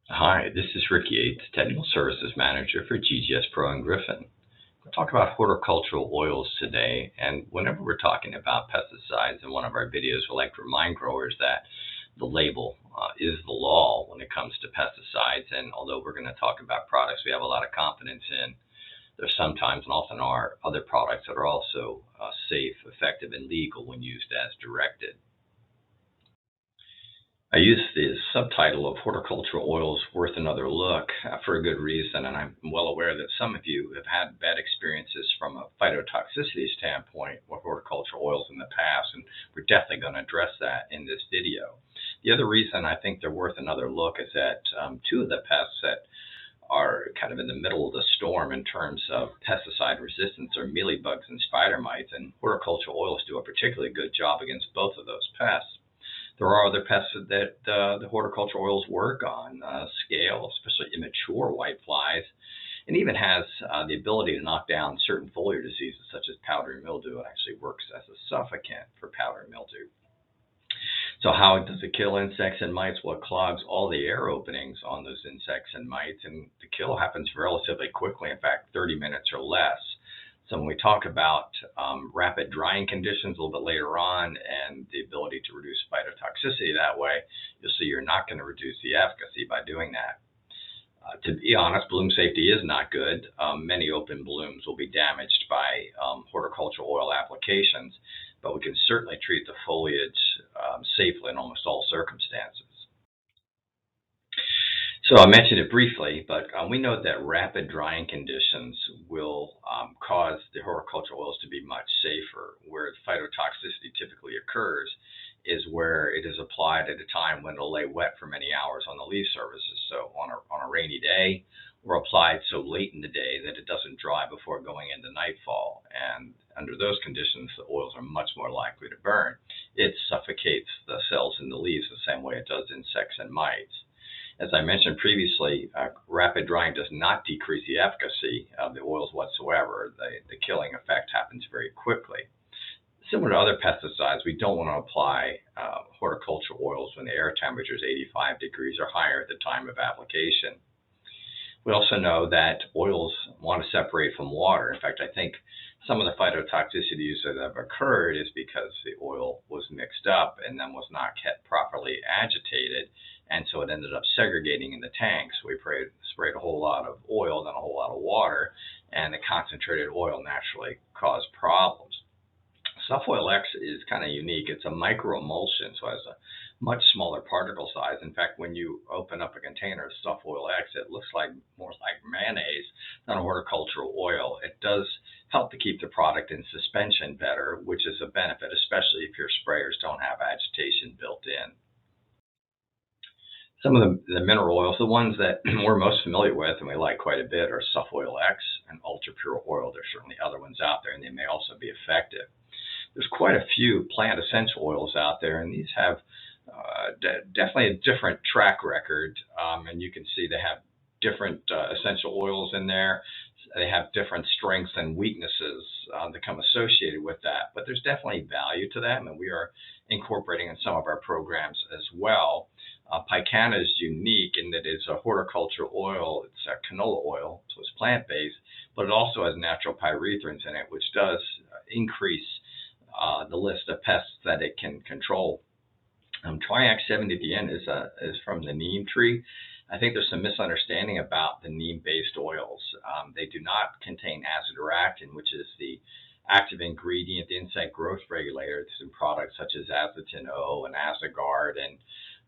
Hi, this is Ricky Yates, Technical Services Manager for GGS Pro in Griffin. We'll talk about horticultural oils today, and whenever we're talking about pesticides in one of our videos, we like to remind growers that the label is the law when it comes to pesticides, and although we're going to talk about products we have a lot of confidence in, there sometimes and often are other products that are also safe, effective, and legal when used as directed. I use the subtitle of Horticultural Oils Worth Another Look for a good reason, and I'm well aware that some of you have had bad experiences from a phytotoxicity standpoint with horticultural oils in the past, and we're definitely going to address that in this video. The other reason I think they're worth another look is that two of the pests that are kind of in the middle of the storm in terms of pesticide resistance are mealybugs and spider mites, and horticultural oils do a particularly good job against both of those pests. There are other pests that the horticultural oils work on, scale, especially immature whiteflies, and even has the ability to knock down certain foliar diseases such as powdery mildew. It actually works as a suffocant for powdery mildew. So how does it kill insects and mites? Well, it clogs all the air openings on those insects and mites, and the kill happens relatively quickly, in fact, 30 minutes or less. So when we talk about rapid drying conditions a little bit later on and the ability to reduce phytotoxicity that way, you'll see you're not going to reduce the efficacy by doing that. To be honest, bloom safety is not good. Many open blooms will be damaged by horticultural oil applications, but we can certainly treat the foliage safely in almost all circumstances. So I mentioned it briefly, but we know that rapid drying conditions will cause the horticultural oils to be much safer. Where phytotoxicity typically occurs is where it is applied at a time when it'll lay wet for many hours on the leaf surfaces. So on a rainy day, or applied so late in the day that it doesn't dry before going into nightfall. And under those conditions, the oils are much more likely to burn. It suffocates the cells in the leaves the same way it does insects and mites. As I mentioned previously, rapid drying does not decrease the efficacy of the oils whatsoever. The killing effect happens very quickly. Similar to other pesticides, we don't want to apply horticultural oils when the air temperature is 85 degrees or higher at the time of application. We also know that oils want to separate from water. In fact, I think some of the phytotoxicities that have occurred is because the oil was mixed up and then was not kept properly agitated, and so it ended up segregating in the tanks. We sprayed a whole lot of oil, then a whole lot of water, and the concentrated oil naturally caused problems. Soft-oil X is kind of unique. It's a microemulsion, so it has a much smaller particle size. In fact, when you open up a container of Soft-oil X, it looks like more like mayonnaise than a horticultural oil. It does help to keep the product in suspension better, which is a benefit, especially if your sprayers don't have agitation built in. Some of the mineral oils, the ones that we're most familiar with and we like quite a bit, are Soft-oil X and ultra pure oil. There's certainly other ones out there, and they may also be effective. There's quite a few plant essential oils out there, and these have definitely a different track record. And you can see they have different essential oils in there. They have different strengths and weaknesses that come associated with that. But there's definitely value to them, and we are incorporating in some of our programs as well. Picana is unique in that it's a horticultural oil. It's a canola oil, so it's plant-based, but it also has natural pyrethrins in it, which does increase the list of pests that it can control. Triax 70 at the end is from the neem tree. I think there's some misunderstanding about the neem-based oils. They do not contain azadirachtin, which is the active ingredient, the insect growth regulator. It's in products such as Azatin O and Azagard and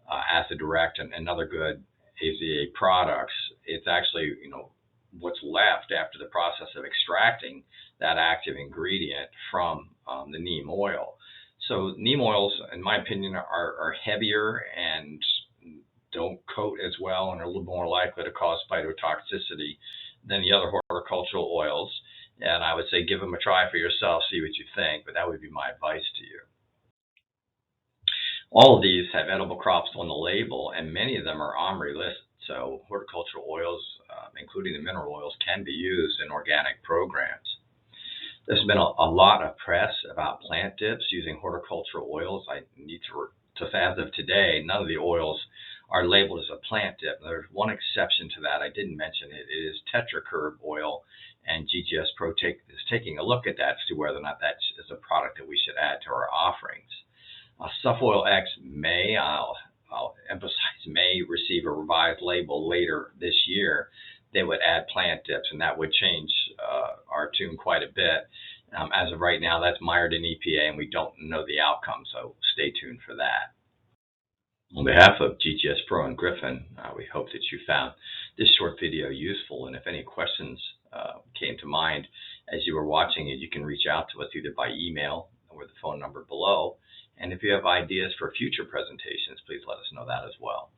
azadirachtin and other good AZA products. It's actually, what's left after the process of extracting that active ingredient from the neem oil. So neem oils, in my opinion, are heavier and don't coat as well and are a little more likely to cause phytotoxicity than the other horticultural oils. And I would say give them a try for yourself, see what you think, but that would be my advice to you. All of these have edible crops on the label, and many of them are OMRI listed. So horticultural oils, including the mineral oils, can be used in organic programs. There's been a lot of press about plant dips using horticultural oils. I need to say, as of today, none of the oils are labeled as a plant dip. There's one exception to that. I didn't mention it. It is tetracurb oil, and GGS Pro is taking a look at that to see whether or not that is a product that we should add to our offerings. Suff Oil X may, I'll emphasize, may receive a revised label later this year. They would add plant dips, and that would change our tune quite a bit. As of right now, that's mired in EPA, and we don't know the outcome, so stay tuned for that. On behalf of GGS Pro and Griffin, we hope that you found this short video useful, and if any questions came to mind as you were watching it, you can reach out to us either by email or the phone number below. And if you have ideas for future presentations, please let us know that as well.